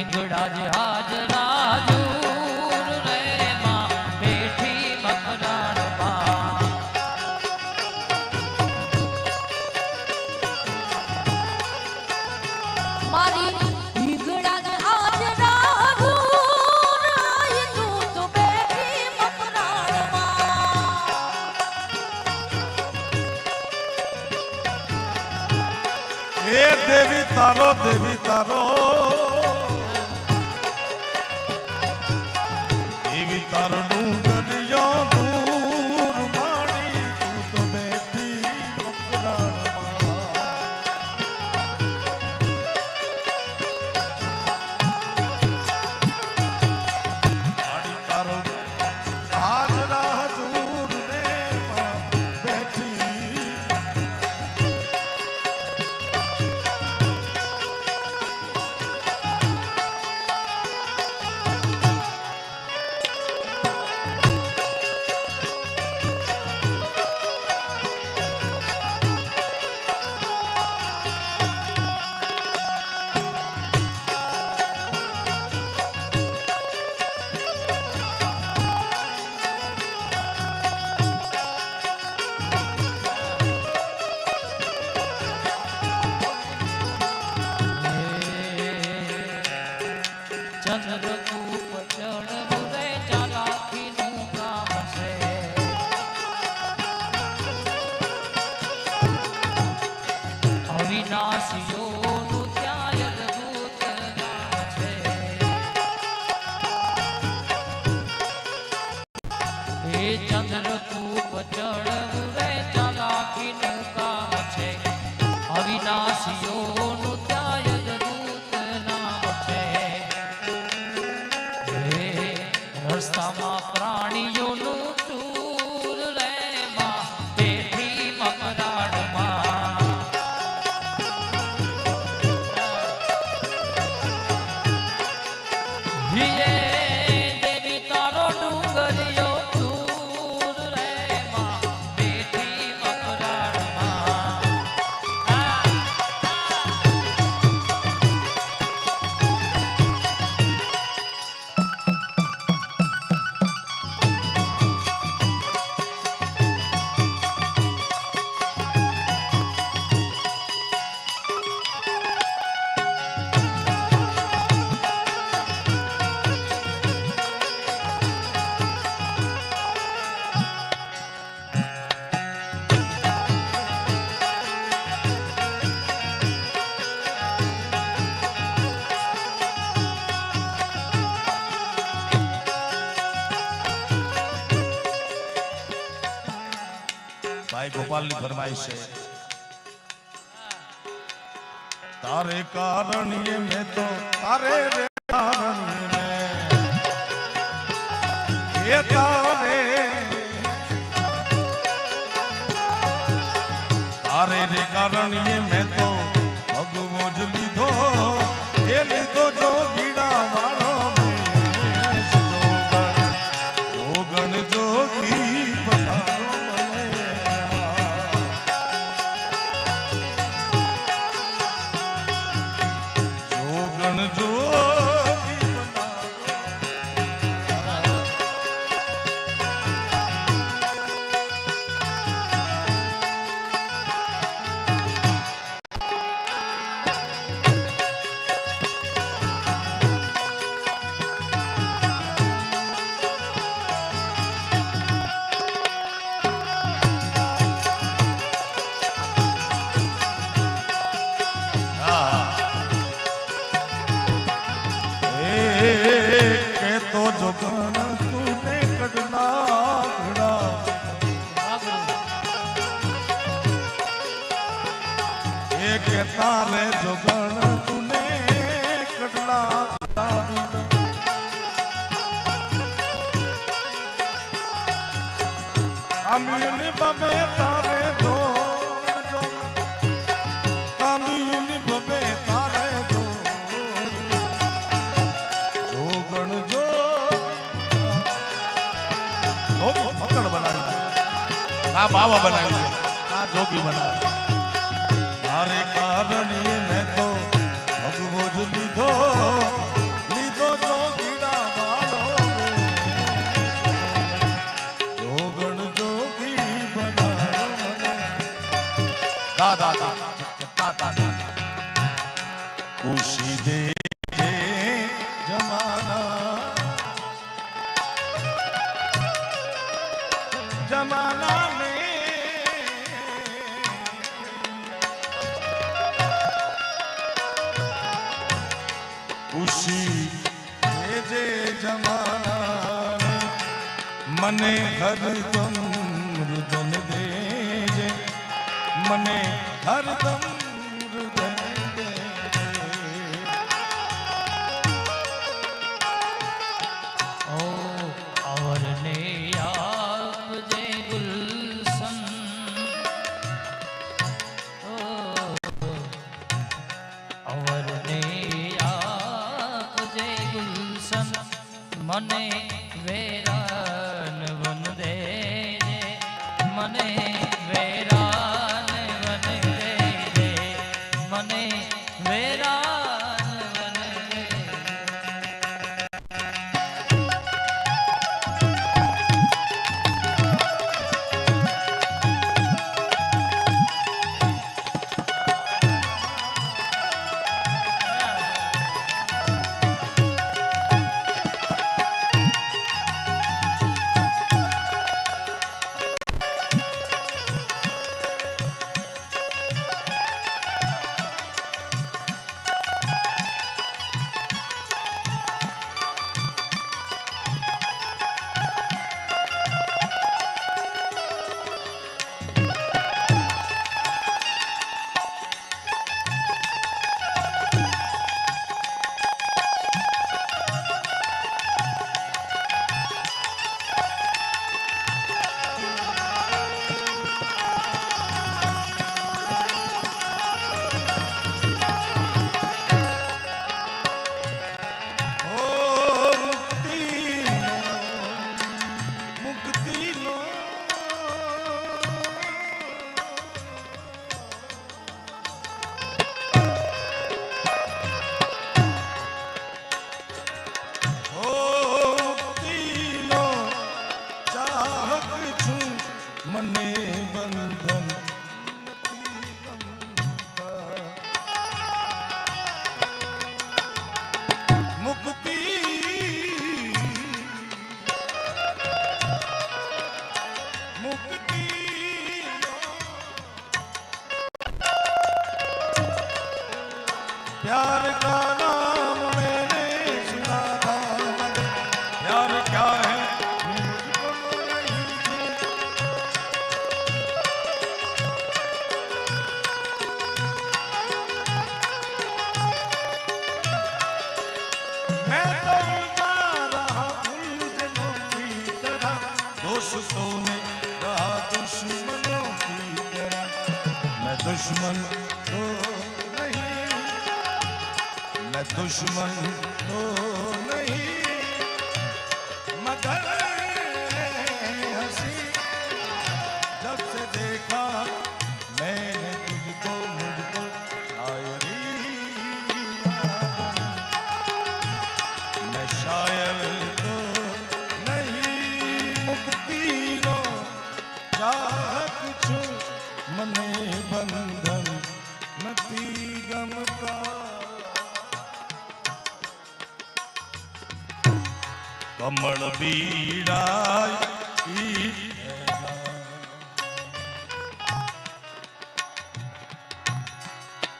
ઢીંગડા જ હાજરા દૂર રે માં બેઠી મકરાણમાં મારી ઢીંગડા જ હાજરા દૂર આઈ તું તો બેઠી મકરાણમાં એ દેવી તારો દેવી તારો દેવી તારો ડુંગરિયો દૂર માણી તું તો બેઠી મકરાણમાં તારો હાજરા દૂર રે બેઠી ચંદ્રકૂપ ચડવું રે ચાલાકીનું કામ છે અવિનાશીઓનું ત્યાં અદભુત નામ છે એ ચંદ્રકૂપ ચડવું રે ચાલાકીનું કામ છે અવિનાશીઓનું ત્યાં અદભુત નામ છે રસ્તામાં પ્રાણીઓનું ટૂર રે માં બેઠી મકરાણમાં દેવી તારો ડુંગરિયો ટૂર રે માં બેઠી મકરાણમાં ભાઈ ગોપાલની ફરમાઈશ છે તારે કારણીએ મેં તો તારે રે કારણીએ મેં એ તારે તારે રે કારણીએ મેં તો ભગવો જ લીધો એ લીધો જો ગીડા વાળો જોગણ જોગી બતાવો तो जोगण तूने कड़ना घड़ा एक तारे जोगण तूने कड़ना अमीन बबे तारे दो अमीन बबे तारे दो जोगण जो पकड़ बनाई आ बाबा बनाई आ जोगी बनाई तारे कारण ये मैं तो भगवो जो लीधो दादा दादा खुशी दे जमाना जमाना में खुशी दे जमाना मने हरदम रुदन देजे मने हरदम रुदन देजे ओ अवरने आपजे गुलशन ओ अवरने आपजे गुलशन मने वेरान बन दे मने वेरान बन दे मने वेरान बन दे मने बंधन मुक्ति मुक्ति प्यार का नाम मैंने सुना था प्यार क्या है दोस्तों ने कहा दुश्मनों की तरह मैं दुश्मन तो नहीं मैं दुश्मन तो नहीं मगर हंसी जब से देखा मैंने तुझको मुझको शायरी मैं शायर तो कुछ मने बंधन नती गमता कमल बीड़ाई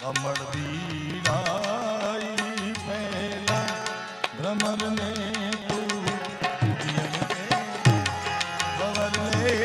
कमल बीड़ाई पहला भ्रमर ने तू भवर ने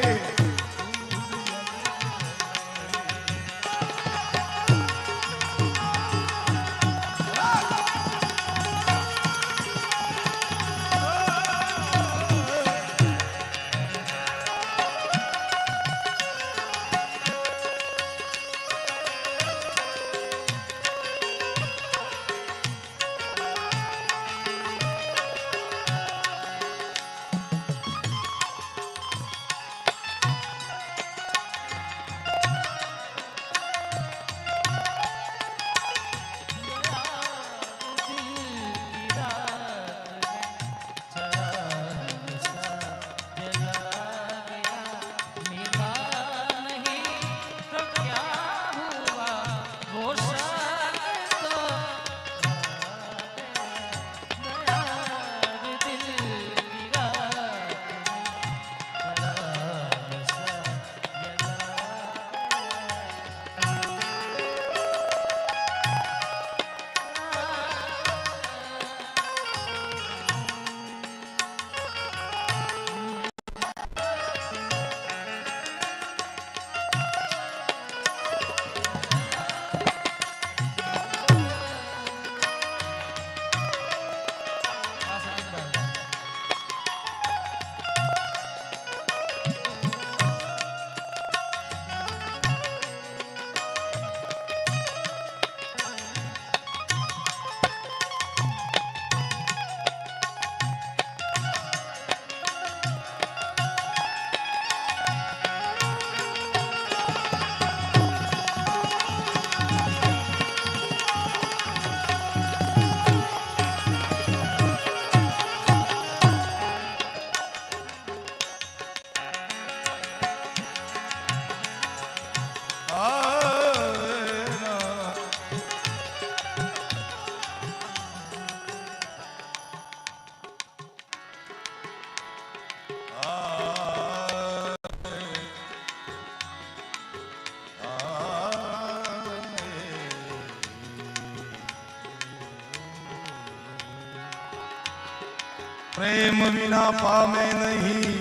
प्रेम विना पामे नहीं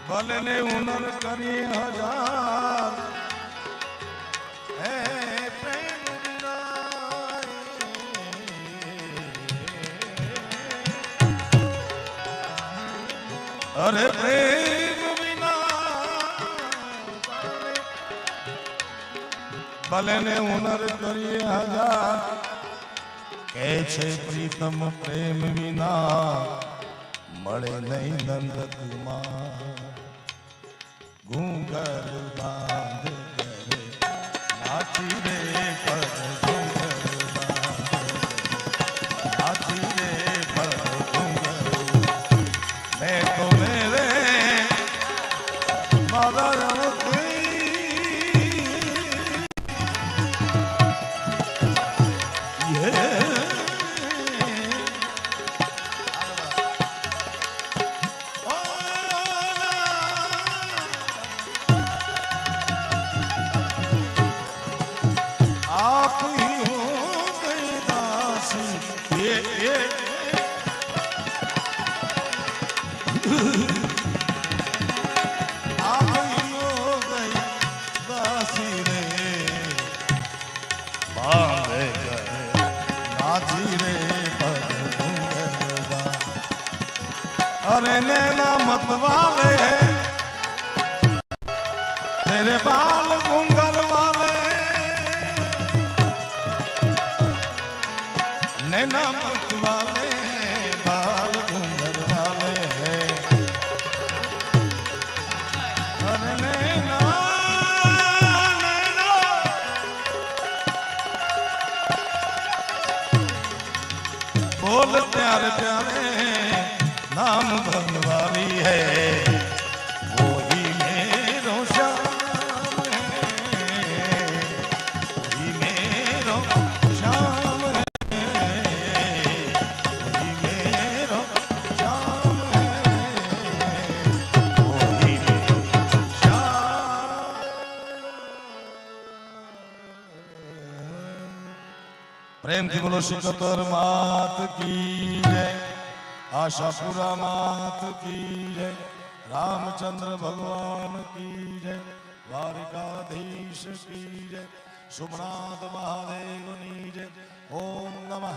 भले ने हुनर करी हजार हे प्रेम विना अरे प्रेम विना भले ने हुनर करी हजार કે છે પ્રીતમ પ્રેમ વિના મળે નહીં નંદકુમાર ઘૂંઘર બાંધ કરે નાચી રે પર ઘૂંઘર બાંધ નાચી રે પર ઘૂંઘર મેં તો મેરે મારા अरे नैना मत वाले तेरे बाल घूंघर वाले नैना मत वाले बाल घूंघर वाले अरे नैना नैना बोल प्यारे प्यारे नाम बनवारी है वो ही मेरो श्याम है वही मेरो श्याम है वही मेरो श्याम है वही मेरो श्याम। प्रेम की बोलो सिकंदर मात की जय आशापुरा मात की जय रामचंद्र भगवान की जय द्वारिकाधीश की जय सोमनाथ महादेव की जय ओम नमः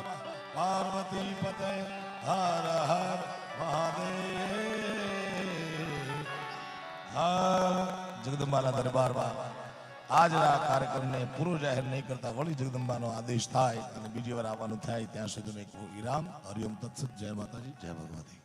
पार्वती पते हर हर महादेव हर जगदंबाना दरबार में आज कार्यक्रम ने पूरो जाहिर नहीं करता वળી જગદંબાનો આદેશ થાય અને બીજી વાર આવવાનું થાય ત્યાં સુધી મેં વિરામ. હરિઓમ તત્સત. જય માતાજી, જય ભગવતી.